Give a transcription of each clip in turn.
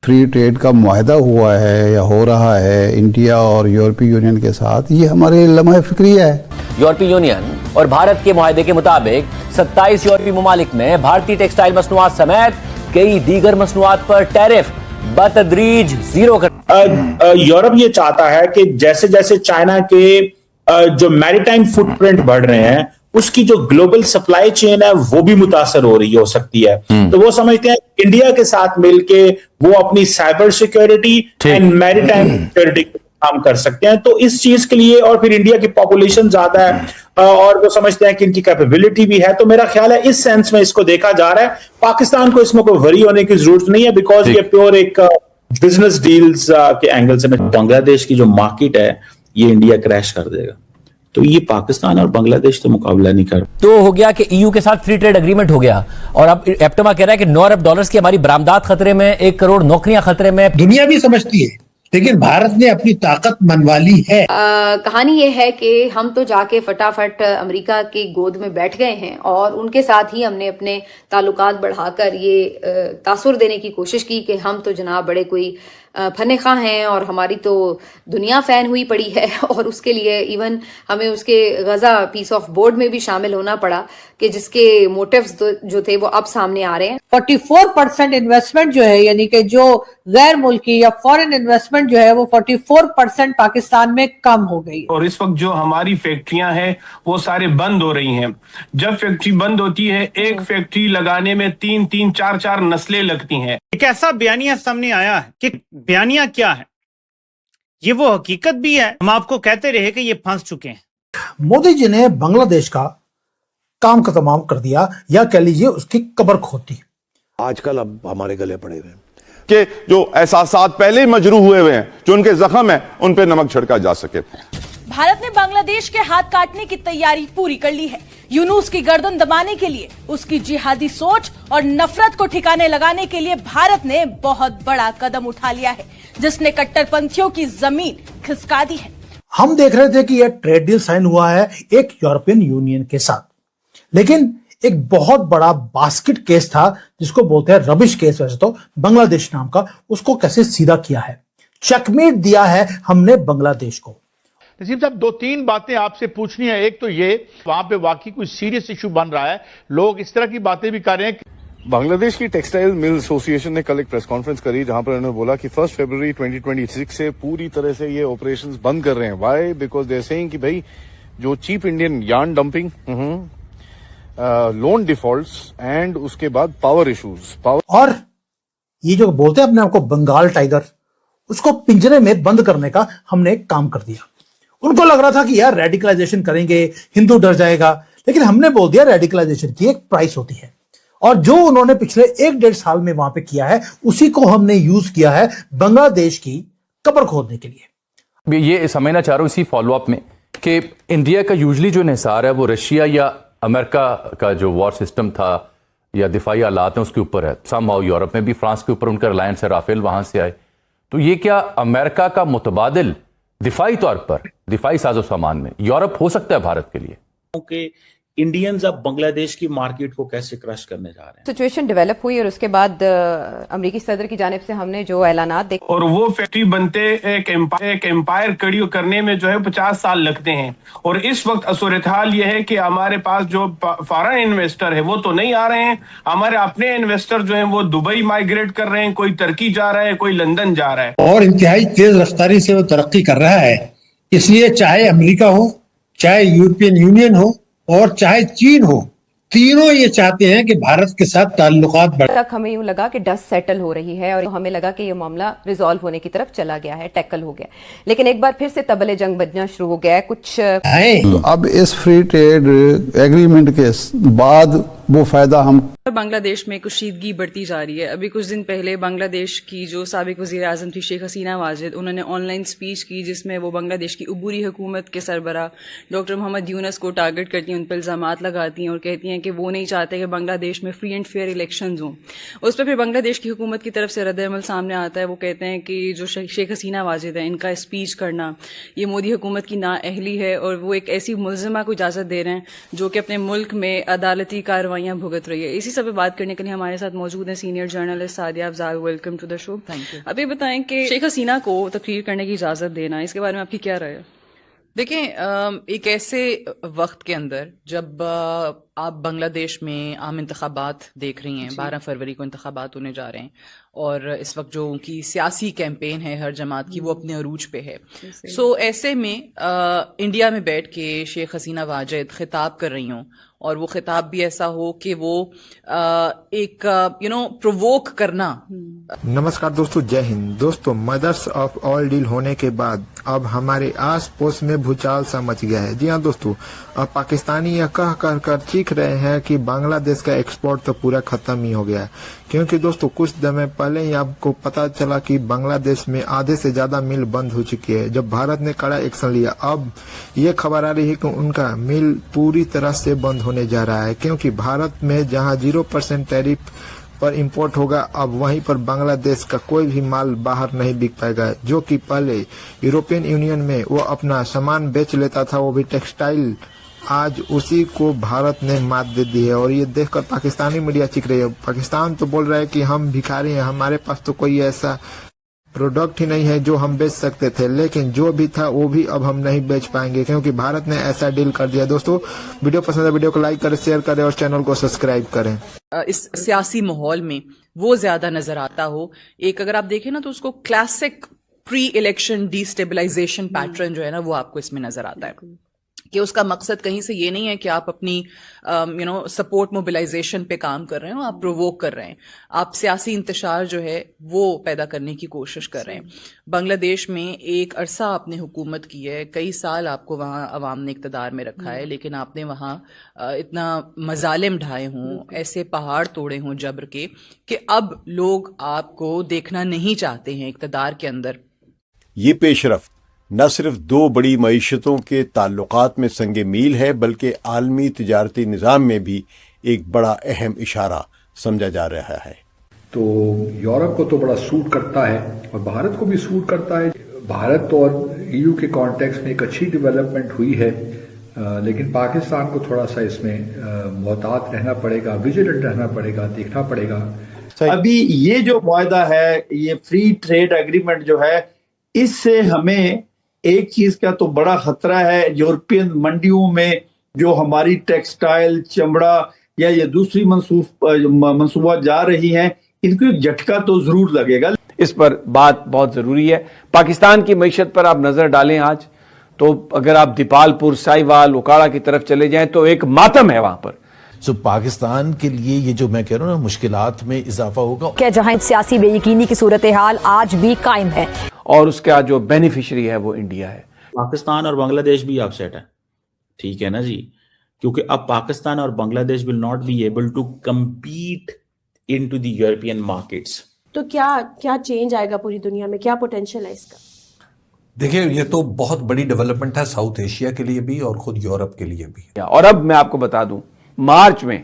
Free trade का मुआहदा हुआ है या हो रहा है इंडिया और यूरोपीय यूनियन के साथ, ये हमारे लम्हा फिक्रिया है। यूरोपीय यूनियन और भारत के मुआहदे के मुताबिक 27 यूरोपीय ममालिक में भारतीय टेक्सटाइल मसनूआत समेत कई दीगर मसनूआत पर टैरिफ बतदरीज जीरो कर। यूरोप ये चाहता है कि जैसे जैसे चाइना के जो मैरीटाइम फुटप्रिंट बढ़ रहे हैं, उसकी जो ग्लोबल सप्लाई चेन है वो भी मुतासर हो सकती है। तो वो समझते हैं इंडिया के साथ मिलके वो अपनी cyber security and maritime security काम कर सकते हैं। तो इस चीज के लिए, और फिर इंडिया की पॉपुलेशन ज्यादा है और वो समझते हैं कि इनकी कैपेबिलिटी भी है, तो मेरा ख्याल है इस सेंस में इसको देखा जा रहा है। पाकिस्तान को इसमें कोई वरी होने की जरूरत नहीं है, बिकॉज ये प्योर एक बिजनेस डील्स के एंगल से। बांग्लादेश की जो मार्केट है ये इंडिया क्रैश कर देगा, तो ये पाकिस्तान और बांग्लादेश तो मुकाबला नहीं कर। तो हो गया कि ईयू के साथ फ्री ट्रेड एग्रीमेंट हो गया और अब एप्टमा कह रहा है कि 9 अरब डॉलर्स की हमारी बरामदात खतरे में, 1 करोड़ नौकरियां खतरे में। दुनिया भी समझती है, लेकिन भारत ने अपनी ताकत मनवा ली है। कहानी ये है कि हम तो जाके फटाफट अमेरिका की गोद में बैठ गए हैं और उनके साथ ही हमने अपने ताल्लुकात बढ़ाकर ये तासुर देने की कोशिश की कि हम तो जनाब बड़े कोई फने खां हैं और हमारी तो दुनिया फैन हुई पड़ी है। और उसके लिए इवन हमें उसके गजा पीस ऑफ बोर्ड में भी शामिल होना पड़ा कि जिसके मोटिव्स जो थे वो अब सामने आ रहे हैं। 44% इन्वेस्टमेंट जो है, यानी कि जो गैर मुल्की या फॉरेन इन्वेस्टमेंट जो है वो 44% पाकिस्तान में कम हो गई। और इस वक्त जो हमारी फैक्ट्रियां हैं वो सारे बंद हो रही हैं। जब फैक्ट्री बंद होती है, एक फैक्ट्री लगाने में 3-3, 4-4 नस्लें लगती हैं। एक ऐसा बयानिया सामने आया है कि बयानिया क्या है, ये वो हकीकत भी है। हम आपको कहते रहे कि ये फंस चुके हैं। मोदी जी ने बांग्लादेश का काम का तमाम कर दिया, या कह लीजिए उसकी कब्र खोद दी। आजकल अब हमारे गले पड़े हुए हैं कि जो एहसासात पहले ही मजरू हुए हुए हैं, जो उनके जख्म है उन पे नमक छिड़का जा सके। भारत ने बांग्लादेश के हाथ काटने की तैयारी पूरी कर ली है। यूनुस की गर्दन दबाने के लिए, उसकी जिहादी सोच और नफरत को ठिकाने लगाने के लिए भारत ने बहुत बड़ा कदम उठा लिया है, जिसने कट्टरपंथियों की जमीन खिसका दी है। हम देख रहे थे कि यह ट्रेड डील साइन हुआ है एक यूरोपियन यूनियन के साथ, लेकिन एक बहुत बड़ा बास्केट केस था जिसको बोलते हैं रबिश केस, वैसे तो बांग्लादेश नाम का, उसको कैसे सीधा किया है, चेकमेट दिया है हमने बांग्लादेश को। नसीम साहब, 2-3 बातें आपसे पूछनी है। एक तो ये, वहां पे वाकई कोई सीरियस इशू बन रहा है, लोग इस तरह की बातें भी कर रहे हैं। बांग्लादेश की टेक्सटाइल मिल एसोसिएशन ने कल एक प्रेस कॉन्फ्रेंस करी जहां पर उन्होंने बोला कि 1 फरवरी 2026 से पूरी तरह से ये ऑपरेशंस बंद कर रहे हैं। Why? Because they are saying कि भाई जो cheap Indian yarn dumping, loan defaults and उसके बाद पावर इश्यूज, और ये जो बोलते हैं अपने आपको बंगाल टाइगर, उसको पिंजरे में बंद करने का हमने काम कर दिया। उनको लग रहा था कि यार रेडिकलाइजेशन करेंगे, हिंदू डर जाएगा, लेकिन हमने बोल दिया रेडिकलाइजेशन की एक प्राइस होती है, और जो उन्होंने पिछले 1-1.5 साल में वहां पे किया है उसी को हमने यूज किया है बांग्लादेश की कब्र खोदने के लिए। ये समझना चाह रहा हूं इसी फॉलोअप में कि इंडिया का यूजली जो इंहिसार है वो रशिया या अमेरिका का जो वॉर सिस्टम था या दिफाई आलात हैं उसके ऊपर है। समहाउ यूरोप में भी फ्रांस के ऊपर उनका रिलायंस है, राफेल वहां से आए। तो ये क्या अमेरिका का मुतबादिल दिफाई तौर पर, दिफाई साजो सामान में यूरोप हो सकता है भारत के लिए? कि इंडियंस अब बांग्लादेश की मार्केट को कैसे क्रश करने जा रहे हैं। सिचुएशन डेवलप हुई और उसके बाद अमेरिकी सदर की जानिब से हमने जो ऐलानात देखे, और वो फैक्ट्री बनते एक एम्पायर खड़ी करने में जो है 50 साल लगते हैं। और इस वक्त सूरत हाल ये है कि हमारे पास जो फॉरेन इन्वेस्टर है वो तो नहीं आ रहे हैं, हमारे अपने इन्वेस्टर जो है वो दुबई माइग्रेट कर रहे हैं, कोई तुर्की जा रहा है, कोई लंदन जा रहा है, और इंतहाई तेज रफ्तारी से वो तरक्की कर रहा है। इसलिए चाहे अमेरिका हो, चाहे यूरोपियन यूनियन हो और चाहे चीन हो, तीनों ये चाहते हैं कि भारत के साथ ताल्लुकात बढ़े। तक हमें यूं लगा कि डस्ट सेटल हो रही है और हमें लगा कि ये मामला रिजॉल्व होने की तरफ चला गया है, टैकल हो गया, लेकिन एक बार फिर से तबले जंग बजना शुरू हो गया है। कुछ तो अब इस फ्री ट्रेड एग्रीमेंट के बाद वो फायदा हम बांग्लादेश में कुशीदगी बढ़ती जा रही है। अभी कुछ दिन पहले बांग्लादेश की जो साबिक वज़ीर आज़म थी शेख हसीना वाजिद, उन्होंने ऑनलाइन स्पीच की जिसमें वो बांग्लादेश की उबूरी हुकूमत के सरबराह डॉक्टर मोहम्मद यूनुस को टारगेट करती हैं, उन पर इल्ज़ामात लगाती हैं और कहती हैं कि वो नहीं चाहते कि बांग्लादेश में फ्री एंड फेयर इलेक्शंस हों। उस पर फिर बांग्लादेश की हुकूमत की तरफ से रद्द-ए-अमल सामने आता है। वो कहते हैं कि जो शेख हसीना वाजिद है, इनका स्पीच करना ये मोदी हुकूमत की नाअहली है और वो एक ऐसी मुल्ज़िमा को इजाज़त दे रहे हैं जो कि अपने मुल्क में अदालती कार्रवाई कार्रवाइयां भुगत रही है। इसी सब पे बात करने के लिए हमारे साथ मौजूद हैं senior journalist Sadia Afzal. Welcome to the show. Thank you. अभी बताएं कि शेख हसीना को तकरीर करने की इजाजत देना, इसके बारे में आपकी क्या राय है? देखें, एक ऐसे वक्त के अंदर जब आप बांग्लादेश में आम इंतखाबात देख रही हैं, 12 फरवरी को इंतखाबात होने जा रहे हैं, और इस वक्त जो उनकी सियासी कैंपेन है हर जमात की वो अपने अरूज पे है। सो ऐसे में इंडिया में बैठ के शेख हसीना वाजिद खिताब कर रही हों, और वो खिताब भी ऐसा हो कि वो एक प्रोवोक करना। नमस्कार दोस्तों, जय हिंद। दोस्तों, मदर्स ऑफ ऑल डील होने के बाद अब हमारे आस पड़ोस में भूचाल सा मच गया है। जी हाँ दोस्तों, अब पाकिस्तानी यह कह कर चीख रहे हैं कि बांग्लादेश का एक्सपोर्ट तो पूरा खत्म ही हो गया है, क्योंकि दोस्तों कुछ समय पहले ही आपको पता चला कि बांग्लादेश में आधे से ज्यादा मिल बंद हो चुकी है। जब भारत ने कड़ा एक्शन लिया, अब ये खबर आ रही है कि उनका मिल पूरी तरह से बंद होने जा रहा है, क्योंकि भारत में जहां 0% टैरिफ पर इंपोर्ट होगा, अब वहीं पर बांग्लादेश का कोई भी माल बाहर नहीं बिक पाएगा। जो कि पहले यूरोपियन यूनियन में वो अपना सामान बेच लेता था, वो भी टेक्सटाइल, आज उसी को भारत ने मात दे दी है। और ये देखकर पाकिस्तानी मीडिया चीख रही है। पाकिस्तान तो बोल रहा है कि हम भिखारी हैं, हमारे पास तो कोई ऐसा प्रोडक्ट ही नहीं है जो हम बेच सकते थे, लेकिन जो भी था वो भी अब हम नहीं बेच पाएंगे, क्योंकि भारत ने ऐसा डील कर दिया। दोस्तों, वीडियो पसंद है, वीडियो को लाइक करें, शेयर करें और चैनल को सब्सक्राइब करें। इस सियासी माहौल में वो ज्यादा नजर आता हो। एक अगर आप देखें ना तो उसको classic pre election destabilisation pattern जो है ना वो आपको इसमें नजर आता है, कि उसका मकसद कहीं से ये नहीं है कि आप अपनी सपोर्ट मोबिलाइजेशन पे काम कर रहे हो, आप प्रोवोक कर रहे हैं, आप सियासी इंतशार जो है वो पैदा करने की कोशिश कर रहे हैं। बांग्लादेश में एक अरसा आपने हुकूमत की है, कई साल आपको वहाँ अवाम ने इक़्तिदार में रखा है, लेकिन आपने वहाँ इतना मजालिम ढाए हों, ऐसे पहाड़ तोड़े हों जबर के, कि अब लोग आपको देखना नहीं चाहते हैं इक़्तिदार के अंदर। ये पेशरफ्त न सिर्फ दो बड़ी मईशतों के ताल्लुकात में संगे मील है, बल्कि आलमी तिजारती निज़ाम में भी एक बड़ा अहम इशारा समझा जा रहा है। तो यूरोप को तो बड़ा सूट करता है और भारत को भी सूट करता है। भारत और ईयू के कॉन्टेक्स्ट में एक अच्छी डेवलपमेंट हुई है, लेकिन पाकिस्तान को थोड़ा सा इसमें मोहतात रहना पड़ेगा, विजिलेंट रहना पड़ेगा, देखना पड़ेगा। अभी ये जो वायदा है, ये फ्री ट्रेड एग्रीमेंट जो है, इससे हमें एक चीज का तो बड़ा खतरा है। यूरोपियन मंडियों में जो हमारी टेक्सटाइल, चमड़ा या ये दूसरी मंसूबा जा रही हैं, इनको एक झटका तो जरूर लगेगा। इस पर बात बहुत जरूरी है। पाकिस्तान की मईशत पर आप नजर डालें आज, तो अगर आप दीपालपुर, साहिवाल, उकाड़ा की तरफ चले जाएं तो एक मातम है वहां पर। पाकिस्तान के लिए ये जो मैं कह रहा हूँ ना, मुश्किलात में इजाफा होगा, क्या जहां सियासी बेयकीनी की सूरत हाल आज भी कायम है, और उसका जो बेनिफिशियरी है वो इंडिया है। पाकिस्तान और बांग्लादेश भी अपसेट है, ठीक है ना जी, क्योंकि अब पाकिस्तान और Bangladesh will not be able to compete into the European markets. तो क्या चेंज आएगा पूरी दुनिया में, क्या पोटेंशियल है इसका? देखिए, ये तो बहुत बड़ी डेवलपमेंट है साउथ एशिया के लिए भी और खुद यूरोप के लिए भी। और अब मैं आपको बता दूं, मार्च में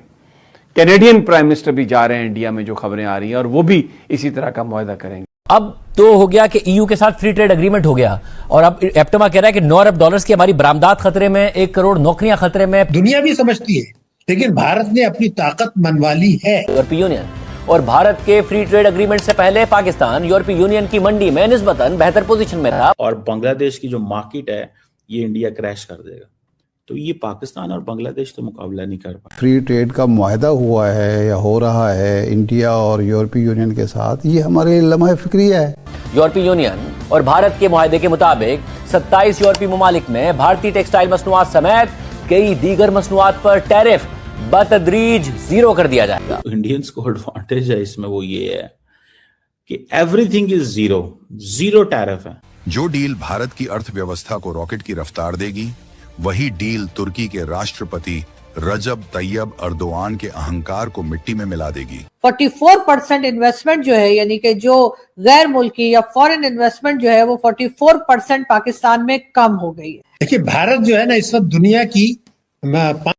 कैनेडियन प्राइम मिनिस्टर भी जा रहे हैं इंडिया में, जो खबरें आ रही हैं, और वो भी इसी तरह का मुआहदा करेंगे। अब तो हो गया कि ईयू के साथ फ्री ट्रेड एग्रीमेंट हो गया, और अब एप्टमा कह रहा है कि $9 अरब की हमारी बरामदात खतरे में, 1 करोड़ नौकरियां खतरे में। दुनिया भी समझती है, लेकिन भारत ने अपनी ताकत मनवा ली है। यूरोपीय यूनियन और भारत के फ्री ट्रेड एग्रीमेंट से पहले पाकिस्तान यूरोपीय यूनियन की मंडी में निस्बतन बेहतर पोजीशन में था, और बांग्लादेश की जो मार्केट है ये इंडिया क्रैश कर देगा। तो ये पाकिस्तान और बांग्लादेश तो मुकाबला नहीं कर पाए। फ्री ट्रेड का मुआहदा हुआ है या हो रहा है इंडिया और यूरोपीय यूनियन के साथ, ये हमारे लम्हा फिक्रिया है। यूरोपीय यूनियन और भारत के मुआहदे के मुताबिक 27 यूरोपीय ममालिक में भारतीय टेक्सटाइल मसनूआत समेत कई दीगर मसनूआत पर टैरिफ बतदरीज 0 कर दिया जाएगा। इंडियंस को एडवांटेज है इसमें, वो ये है कि एवरीथिंग इज जीरो टैरिफ है। जो डील भारत की अर्थव्यवस्था को रॉकेट की रफ्तार देगी, वही डील तुर्की के राष्ट्रपति रजब तैयब अर्दोआन के अहंकार को मिट्टी में मिला देगी। 44% इन्वेस्टमेंट जो है, यानी कि जो गैर मुल्की या फॉरेन इन्वेस्टमेंट जो है वो 44% पाकिस्तान में कम हो गई है। देखिए, भारत जो है ना इस वक्त दुनिया की 5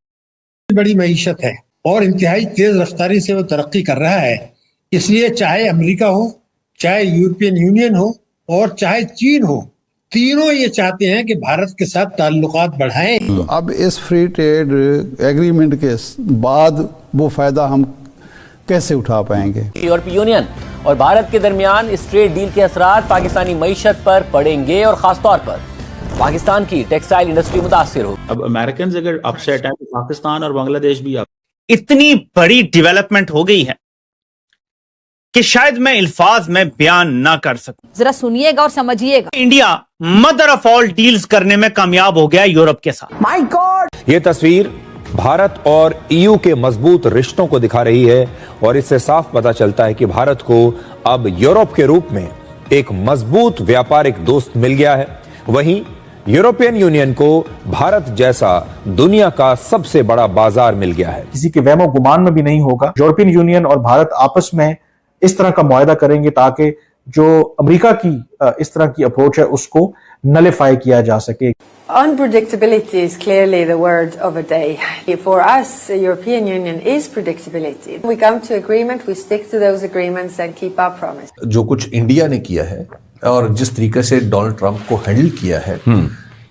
बड़ी मईशत है और इंतहाई तेज रफ्तारी से वो तरक्की कर रहा है। इसलिए चाहे अमेरिका हो, चाहे यूरोपियन यूनियन हो और चाहे चीन हो, तीनों ये चाहते हैं कि भारत के साथ ताल्लुकात बढ़ाएं। तो अब इस फ्री ट्रेड एग्रीमेंट के बाद वो फ़ायदा हम कैसे उठा पाएंगे। यूरोपीय यूनियन और भारत के दरमियान इस ट्रेड डील के असरात पाकिस्तानी मईशत पर पड़ेंगे और खासतौर पर पाकिस्तान की टेक्सटाइल इंडस्ट्री मुतासिर हो। अब अमेरिकन अगर अपसेट है तो पाकिस्तान और बांग्लादेश भी इतनी बड़ी डेवलपमेंट हो गई है कि शायद मैं अल्फाज में बयान ना कर सकूं। जरा सुनिएगा और समझिएगा। India mother of all deals करने में कामयाब हो गया यूरोप के साथ। माय गॉड, ये तस्वीर भारत और ईयू के मजबूत रिश्तों को दिखा रही है और इससे साफ पता चलता है कि भारत को अब यूरोप के रूप में एक मजबूत व्यापारिक दोस्त मिल गया है। वहीं यूरोपियन यूनियन को भारत जैसा दुनिया का सबसे बड़ा बाजार मिल गया है। किसी के वहमो गुमान में भी नहीं होगा यूरोपियन यूनियन और भारत आपस में इस तरह का मुआहदा करेंगे ताकि जो अमेरिका की इस तरह की अप्रोच है उसको नलिफाई किया जा सके। Unpredictability is clearly the word of the day. For us, the European Union is predictability. We come to agreement, we stick to those agreements and keep our promise. जो कुछ इंडिया ने किया है और जिस तरीके से डोनाल्ड ट्रंप को हैंडल किया है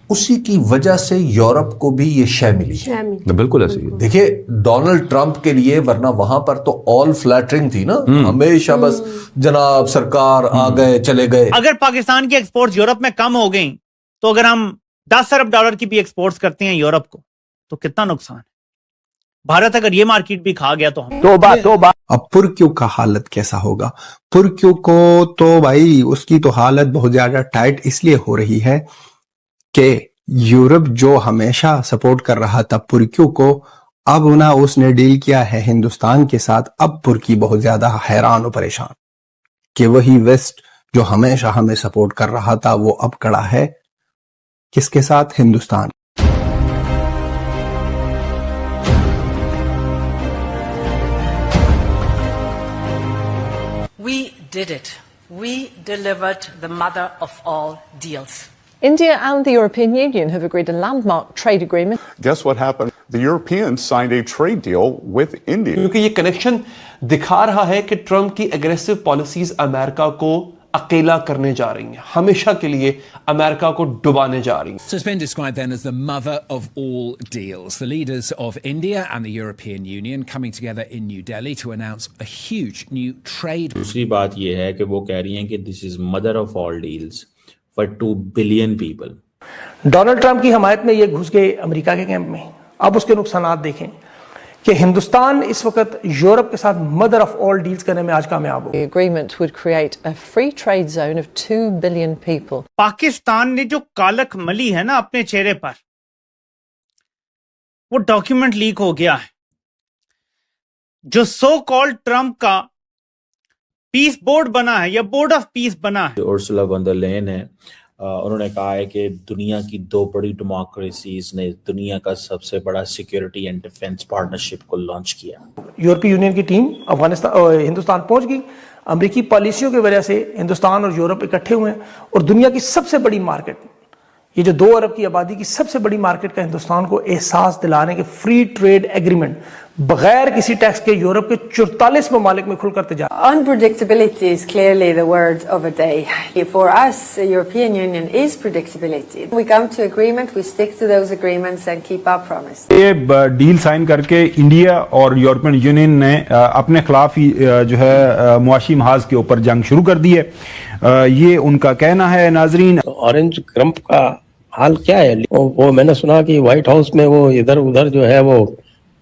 उसी की वजह से यूरोप को भी ये शय मिली है। बिल्कुल ऐसे ही देखिए डोनाल्ड ट्रंप के लिए, वरना वहां पर तो ऑल फ्लैटरिंग थी ना, हमेशा बस जनाब सरकार आ गए चले गए। अगर पाकिस्तान की एक्सपोर्ट्स यूरोप में कम हो गई तो अगर हम 10 अरब डॉलर की भी एक्सपोर्ट्स करते हैं यूरोप को तो कितना नुकसान है। भारत अगर ये मार्केट भी खा गया तो हम तोबा। अब पुरक्यू का हालत कैसा होगा? पुरक्यू को तो भाई उसकी तो हालत बहुत ज्यादा टाइट इसलिए हो रही है कि यूरोप जो हमेशा सपोर्ट कर रहा था पुरक्यू को, अब ना उसने डील किया है हिंदुस्तान के साथ। अब पुरकी बहुत ज्यादा हैरान और परेशान कि वही वेस्ट जो हमेशा हमें सपोर्ट कर रहा था वो अब खड़ा है किसके साथ? Hindustan. We did it. We delivered the mother of all deals. India and the European Union have agreed a landmark trade agreement. Guess what happened? The Europeans signed a trade deal with India. क्योंकि ये connection दिखा रहा है कि Trump की aggressive policies America को अकेला करने जा रही हैं, हमेशा के लिए अमेरिका को डुबाने जा रही हैं। So it's been described then as the mother of all deals. The leaders of India and the European Union coming together in New Delhi to announce a huge new trade. दूसरी बात ये है कि वो कह रही हैं कि this is mother of all deals for 2 billion people. Donald Trump की हमायत में ये घुस गए अमेरिका के कैंप में। अब उसके नुकसानात देखें कि हिंदुस्तान इस वक्त यूरोप के साथ मदर ऑफ ऑल डील्स करने में आज कामयाब हो। The agreement would create a free trade zone of 2 billion people. Pakistan ने जो कालख मली है ना अपने चेहरे पर, वो डॉक्यूमेंट लीक हो गया है। जो सो कॉल्ड ट्रंप का पीस बोर्ड बना है या बोर्ड ऑफ पीस बना है, उर्सुला वॉन डर लेयन है, उन्होंने कहा है कि दुनिया की 2 बड़ी डेमोक्रेसीज ने दुनिया का सबसे बड़ा सिक्योरिटी एंड डिफेंस पार्टनरशिप को लॉन्च किया। यूरोपीय यूनियन की टीम अफगानिस्तान हिंदुस्तान पहुंच गई। अमेरिकी पॉलिसियों की वजह से हिंदुस्तान और यूरोप इकट्ठे हुए हैं और दुनिया की सबसे बड़ी मार्केट, ये जो 2 अरब की आबादी की सबसे बड़ी मार्केट का हिंदुस्तान को एहसास दिलाने के फ्री ट्रेड एग्रीमेंट बगैर किसी टैक्स के यूरोप के 44 ममालिक में खुलकर तजारत। Unpredictability is clearly the word of the day. For us, the European Union is predictability. We come to agreement, we stick to those agreements and keep our promise. ये deal sign करके India और European union ने अपने खिलाफ ही जो है मुआशी महाज के ऊपर जंग शुरू कर दी है। ये उनका कहना है। नाजरीन, ऑरेंज क्रम्प का हाल क्या है? वो मैंने सुना कि व्हाइट हाउस में वो इधर उधर जो है वो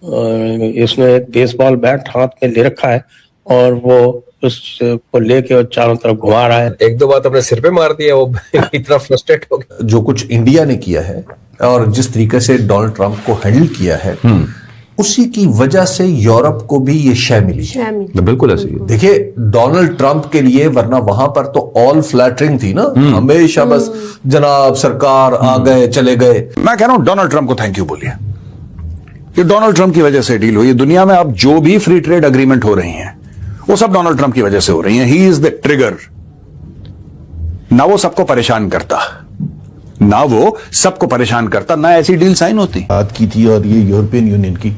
इसने एक बेसबॉल बैट हाथ में ले रखा है और वो उसको लेके और चारों तरफ घुमा रहा है। 1-2 बात अपने सिर पे मार दिया, वो इतना फ्रस्ट्रेट हो गया। जो कुछ इंडिया ने किया है और जिस तरीके से डोनाल्ड ट्रंप को हैंडल किया है उसी की वजह से यूरोप को भी ये शय मिली है। बिल्कुल ऐसे ही। देखिए डोनाल्ड ट्रंप के लिए, वरना वहां पर तो ऑल फ्लैटरिंग थी ना, हमेशा बस जनाब सरकार आ गए चले गए। मैं कह रहा हूं डोनाल्ड ट्रंप को थैंक यू बोलिए। ये डोनाल्ड ट्रंप की वजह से डील हुई। दुनिया में अब जो भी फ्री ट्रेड एग्रीमेंट हो रही हैं वो सब डोनाल्ड ट्रंप की वजह से हो रही हैं। He is the trigger. ना वो सबको परेशान करता, ना वो सबको परेशान करता, ना ऐसी डील साइन होती। बात की थी और ये यूरोपियन यूनियन की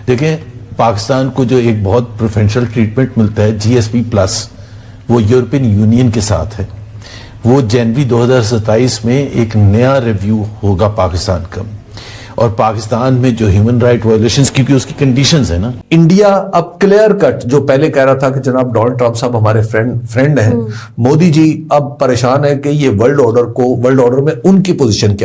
देखें, पाकिस्तान को जो एक बहुत प्रेफरेंशियल ट्रीटमेंट मिलता है GSP प्लस, वो यूरोपियन यूनियन के साथ है। वो जनवरी 2027 में एक नया रिव्यू होगा पाकिस्तान का और पाकिस्तान में जो ह्यूमन राइट वायलेशंस, क्योंकि उसकी कंडीशंस है ना। इंडिया अब क्लियर कट, जो पहले कह रहा था कि जनाब डोनाल्ड ट्रंप साहब हमारे फ्रेंड हैं, मोदी जी अब परेशान है कि ये वर्ल्ड ऑर्डर में उनकी पोजीशन क्या है।